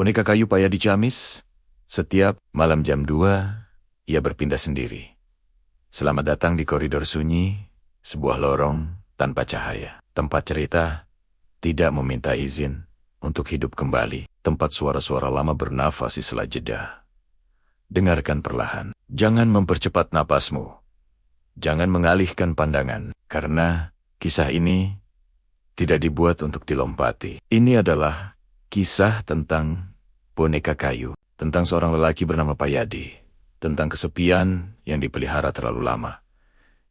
Boneka kayu Pak Yadi Ciamis. Setiap malam jam 2, ia berpindah sendiri. Selamat datang di koridor sunyi, sebuah lorong tanpa cahaya. Tempat cerita tidak meminta izin untuk hidup kembali. Tempat suara-suara lama bernafas di sela jeda. Dengarkan perlahan. Jangan mempercepat napasmu. Jangan mengalihkan pandangan, karena kisah ini tidak dibuat untuk dilompati. Ini adalah kisah tentang boneka kayu, tentang seorang lelaki bernama Pak Yadi, tentang kesepian yang dipelihara terlalu lama,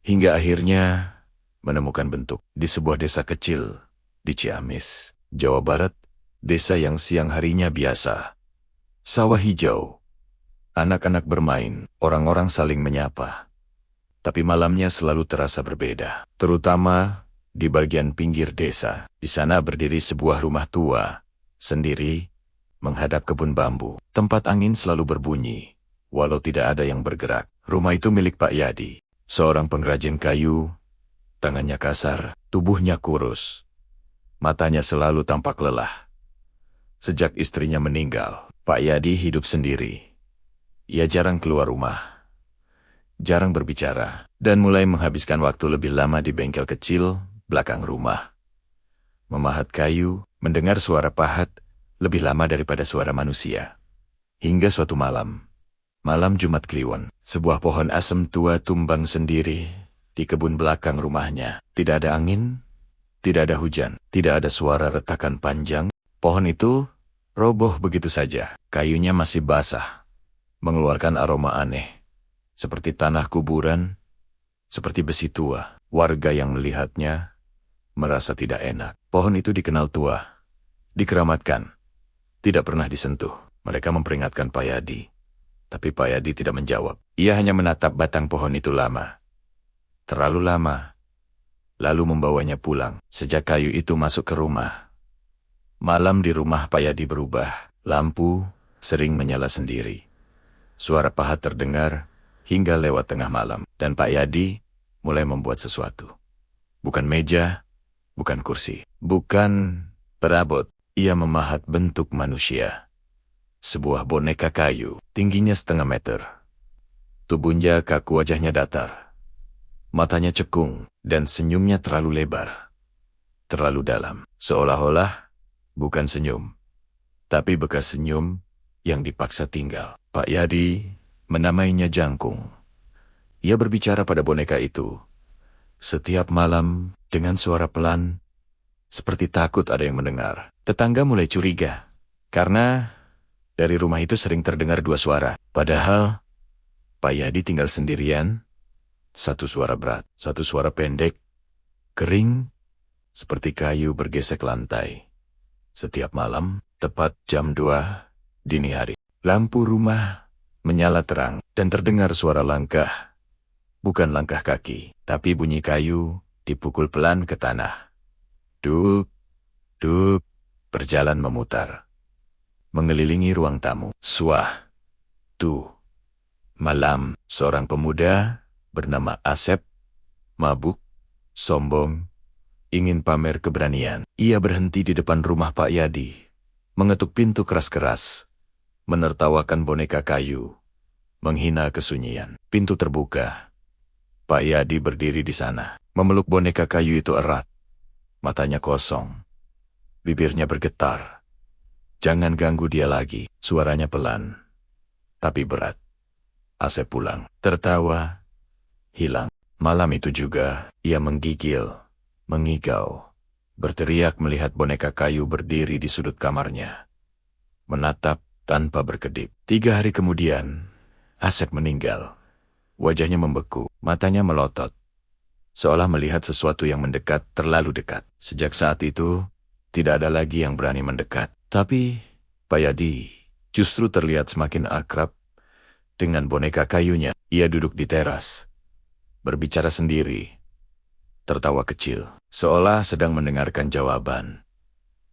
hingga akhirnya menemukan bentuk di sebuah desa kecil di Ciamis, Jawa Barat, desa yang siang harinya biasa. Sawah hijau, anak-anak bermain, orang-orang saling menyapa. Tapi malamnya selalu terasa berbeda, terutama di bagian pinggir desa. Di sana berdiri sebuah rumah tua, sendiri, menghadap kebun bambu. Tempat angin selalu berbunyi, walau tidak ada yang bergerak. Rumah itu milik Pak Yadi, seorang pengrajin kayu. Tangannya kasar, tubuhnya kurus. Matanya selalu tampak lelah. Sejak istrinya meninggal, Pak Yadi hidup sendiri. Ia jarang keluar rumah, jarang berbicara, dan mulai menghabiskan waktu lebih lama di bengkel kecil belakang rumah. Memahat kayu, mendengar suara pahat, lebih lama daripada suara manusia. Hingga suatu malam, malam Jumat Kliwon, sebuah pohon asem tua tumbang sendiri di kebun belakang rumahnya. Tidak ada angin, tidak ada hujan, tidak ada suara retakan panjang. Pohon itu roboh begitu saja. Kayunya masih basah, mengeluarkan aroma aneh, seperti tanah kuburan, seperti besi tua. Warga yang melihatnya merasa tidak enak. Pohon itu dikenal tua, dikeramatkan, tidak pernah disentuh. Mereka memperingatkan Pak Yadi, tapi Pak Yadi tidak menjawab. Ia hanya menatap batang pohon itu lama, terlalu lama, lalu membawanya pulang. Sejak kayu itu masuk ke rumah, malam di rumah Pak Yadi berubah. Lampu sering menyala sendiri. Suara pahat terdengar hingga lewat tengah malam, dan Pak Yadi mulai membuat sesuatu. Bukan meja, bukan kursi, bukan perabot. Ia memahat bentuk manusia. Sebuah boneka kayu, tingginya 1/2 meter. Tubuhnya kaku, wajahnya datar. Matanya cekung, dan senyumnya terlalu lebar, terlalu dalam. Seolah-olah bukan senyum, tapi bekas senyum yang dipaksa tinggal. Pak Yadi menamainya Jangkung. Ia berbicara pada boneka itu setiap malam dengan suara pelan, seperti takut ada yang mendengar. Tetangga mulai curiga, karena dari rumah itu sering terdengar 2 suara. Padahal Pak Yadi tinggal sendirian. Satu suara berat, satu suara pendek, kering, seperti kayu bergesek lantai. Setiap malam, tepat jam 2 dini hari, lampu rumah menyala terang, dan terdengar suara langkah. Bukan langkah kaki, tapi bunyi kayu dipukul pelan ke tanah. Duk, duk, berjalan memutar, mengelilingi ruang tamu. Suatu malam, seorang pemuda bernama Asep, mabuk, sombong, ingin pamer keberanian. Ia berhenti di depan rumah Pak Yadi, mengetuk pintu keras-keras, menertawakan boneka kayu, menghina kesunyian. Pintu terbuka. Pak Yadi berdiri di sana, memeluk boneka kayu itu erat. Matanya kosong, bibirnya bergetar. Jangan ganggu dia lagi. Suaranya pelan, tapi berat. Asep pulang, tertawa, hilang. Malam itu juga, ia menggigil, mengigau, berteriak melihat boneka kayu berdiri di sudut kamarnya, menatap tanpa berkedip. 3 hari kemudian, Asep meninggal. Wajahnya membeku, matanya melotot, seolah melihat sesuatu yang mendekat terlalu dekat. Sejak saat itu, tidak ada lagi yang berani mendekat. Tapi Pak Yadi justru terlihat semakin akrab dengan boneka kayunya. Ia duduk di teras, berbicara sendiri, tertawa kecil, seolah sedang mendengarkan jawaban.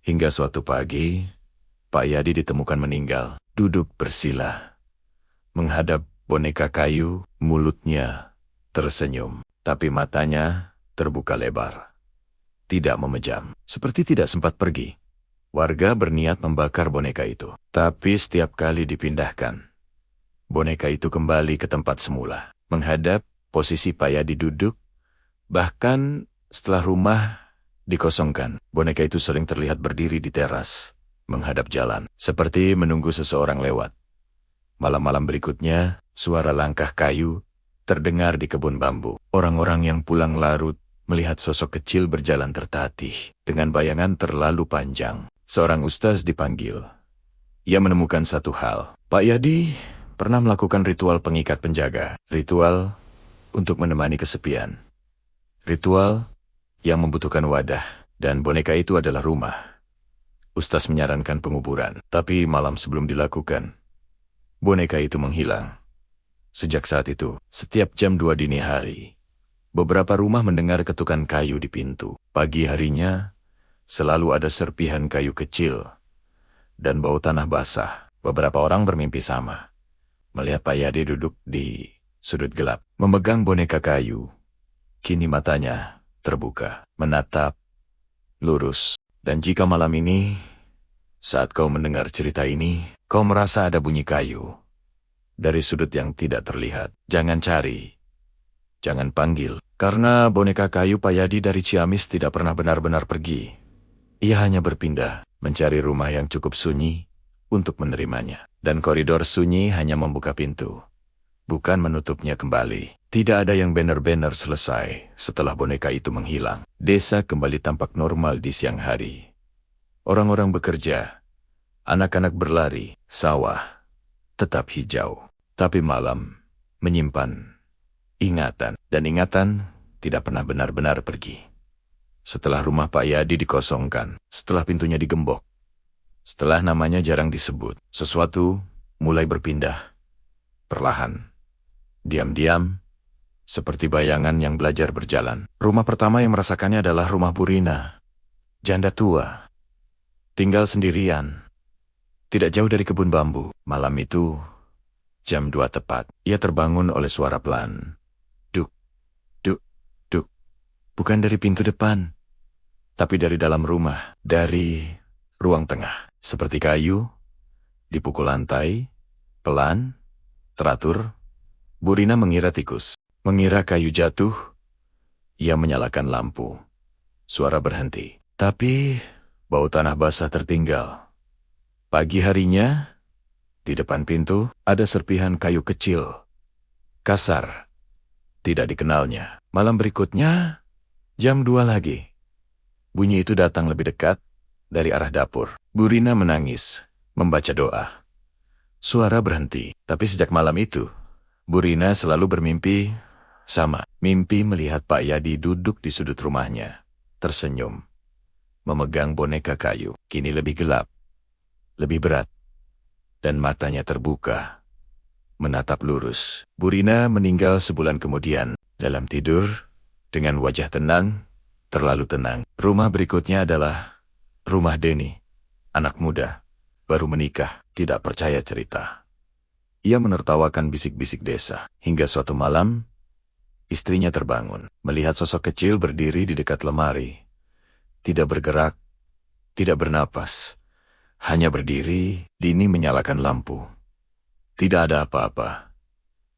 Hingga suatu pagi, Pak Yadi ditemukan meninggal, duduk bersila, menghadap boneka kayu. Mulutnya tersenyum, tapi matanya terbuka lebar, tidak memejam, seperti tidak sempat pergi. Warga berniat membakar boneka itu. Tapi setiap kali dipindahkan, boneka itu kembali ke tempat semula, menghadap posisi Pak Yadi duduk. Bahkan setelah rumah dikosongkan, boneka itu sering terlihat berdiri di teras, menghadap jalan, seperti menunggu seseorang lewat. Malam-malam berikutnya, suara langkah kayu terdengar di kebun bambu. Orang-orang yang pulang larut melihat sosok kecil berjalan tertatih dengan bayangan terlalu panjang. Seorang ustaz dipanggil. Ia menemukan satu hal. Pak Yadi pernah melakukan ritual pengikat penjaga. Ritual untuk menemani kesepian. Ritual yang membutuhkan wadah. Dan boneka itu adalah rumah. Ustaz menyarankan penguburan. Tapi malam sebelum dilakukan, boneka itu menghilang. Sejak saat itu, setiap jam 2 dini hari, beberapa rumah mendengar ketukan kayu di pintu. Pagi harinya, selalu ada serpihan kayu kecil dan bau tanah basah. Beberapa orang bermimpi sama. Melihat Pak Yadi duduk di sudut gelap, memegang boneka kayu. Kini matanya terbuka, menatap lurus. Dan jika malam ini, saat kau mendengar cerita ini, kau merasa ada bunyi kayu dari sudut yang tidak terlihat, jangan cari, jangan panggil. Karena boneka kayu Pak Yadi dari Ciamis tidak pernah benar-benar pergi. Ia hanya berpindah, mencari rumah yang cukup sunyi untuk menerimanya. Dan koridor sunyi hanya membuka pintu, bukan menutupnya kembali. Tidak ada yang benar-benar selesai setelah boneka itu menghilang. Desa kembali tampak normal di siang hari. Orang-orang bekerja, anak-anak berlari, sawah tetap hijau. Tapi malam menyimpan ingatan, dan ingatan tidak pernah benar-benar pergi. Setelah rumah Pak Yadi dikosongkan, setelah pintunya digembok, setelah namanya jarang disebut, sesuatu mulai berpindah. Perlahan, diam-diam, seperti bayangan yang belajar berjalan. Rumah pertama yang merasakannya adalah rumah Burina. Janda tua, tinggal sendirian, tidak jauh dari kebun bambu. Malam itu, jam 2 tepat, ia terbangun oleh suara pelan. Duk, duk, duk. Bukan dari pintu depan, tapi dari dalam rumah, dari ruang tengah. Seperti kayu, dipukul lantai, pelan, teratur. Burina mengira tikus, mengira kayu jatuh. Ia menyalakan lampu. Suara berhenti, tapi bau tanah basah tertinggal. Pagi harinya, di depan pintu, ada serpihan kayu kecil, kasar, tidak dikenalnya. Malam berikutnya, jam 2 lagi. Bunyi itu datang lebih dekat, dari arah dapur. Burina menangis, membaca doa. Suara berhenti, tapi sejak malam itu, Burina selalu bermimpi sama. Mimpi melihat Pak Yadi duduk di sudut rumahnya, tersenyum, memegang boneka kayu. Kini lebih gelap, lebih berat, dan matanya terbuka, menatap lurus. Burina meninggal sebulan kemudian, dalam tidur, dengan wajah tenang, terlalu tenang. Rumah berikutnya adalah rumah Denny, anak muda, baru menikah, tidak percaya cerita. Ia menertawakan bisik-bisik desa, hingga suatu malam, istrinya terbangun, melihat sosok kecil berdiri di dekat lemari. Tidak bergerak, tidak bernapas. Hanya berdiri. Dini menyalakan lampu. Tidak ada apa-apa.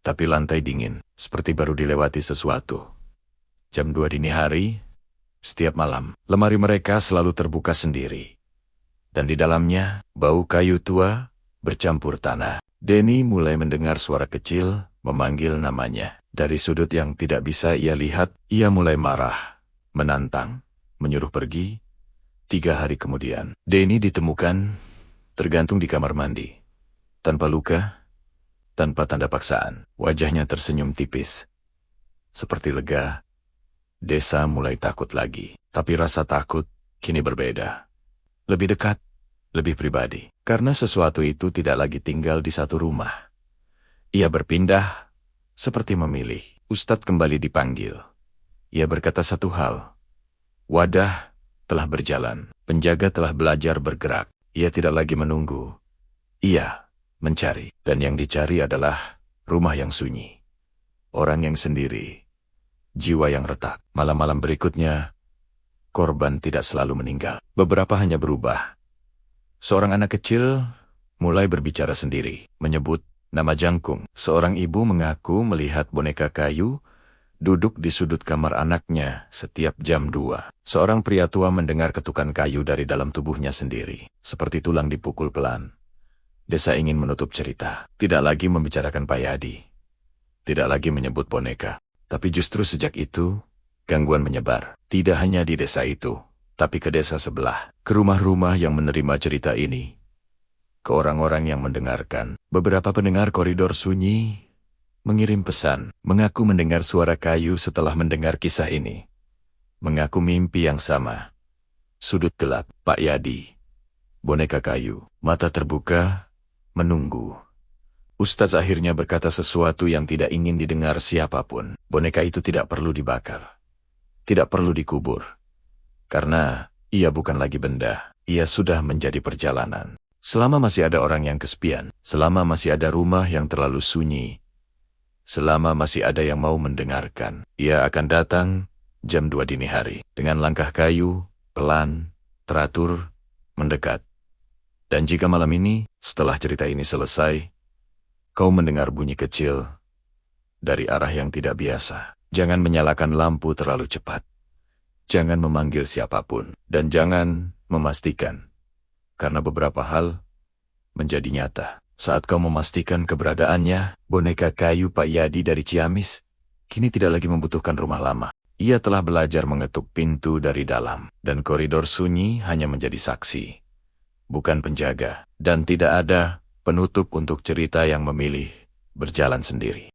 Tapi lantai dingin, seperti baru dilewati sesuatu. Jam 2 dini hari, setiap malam, lemari mereka selalu terbuka sendiri. Dan di dalamnya, bau kayu tua bercampur tanah. Denny mulai mendengar suara kecil memanggil namanya. Dari sudut yang tidak bisa ia lihat, ia mulai marah, menantang, menyuruh pergi. 3 hari kemudian, Denny ditemukan tergantung di kamar mandi. Tanpa luka, tanpa tanda paksaan. Wajahnya tersenyum tipis. Seperti lega. Desa mulai takut lagi. Tapi rasa takut kini berbeda. Lebih dekat, lebih pribadi. Karena sesuatu itu tidak lagi tinggal di satu rumah. Ia berpindah, seperti memilih. Ustadz kembali dipanggil. Ia berkata satu hal. Wadah telah berjalan. Penjaga telah belajar bergerak. Ia tidak lagi menunggu. Ia mencari. Dan yang dicari adalah rumah yang sunyi. Orang yang sendiri. Jiwa yang retak. Malam-malam berikutnya, korban tidak selalu meninggal. Beberapa hanya berubah. Seorang anak kecil mulai berbicara sendiri, menyebut nama Jangkung. Seorang ibu mengaku melihat boneka kayu duduk di sudut kamar anaknya setiap jam 2. Seorang pria tua mendengar ketukan kayu dari dalam tubuhnya sendiri, seperti tulang dipukul pelan. Desa ingin menutup cerita, tidak lagi membicarakan Pak Yadi, tidak lagi menyebut boneka. Tapi justru sejak itu, gangguan menyebar, tidak hanya di desa itu, tapi ke desa sebelah, ke rumah-rumah yang menerima cerita ini, ke orang-orang yang mendengarkan. Beberapa pendengar koridor sunyi mengirim pesan, mengaku mendengar suara kayu setelah mendengar kisah ini. Mengaku mimpi yang sama. Sudut gelap, Pak Yadi. Boneka kayu, mata terbuka, menunggu. Ustaz akhirnya berkata sesuatu yang tidak ingin didengar siapapun. Boneka itu tidak perlu dibakar. Tidak perlu dikubur. Karena ia bukan lagi benda, ia sudah menjadi perjalanan. Selama masih ada orang yang kesepian, selama masih ada rumah yang terlalu sunyi, selama masih ada yang mau mendengarkan, ia akan datang jam 2 dini hari, dengan langkah kayu, pelan, teratur, mendekat. Dan jika malam ini, setelah cerita ini selesai, kau mendengar bunyi kecil dari arah yang tidak biasa, jangan menyalakan lampu terlalu cepat. Jangan memanggil siapapun, dan jangan memastikan, karena beberapa hal menjadi nyata. Saat kau memastikan keberadaannya, boneka kayu Pak Yadi dari Ciamis kini tidak lagi membutuhkan rumah lama. Ia telah belajar mengetuk pintu dari dalam, dan koridor sunyi hanya menjadi saksi, bukan penjaga, dan tidak ada penutup untuk cerita yang memilih berjalan sendiri.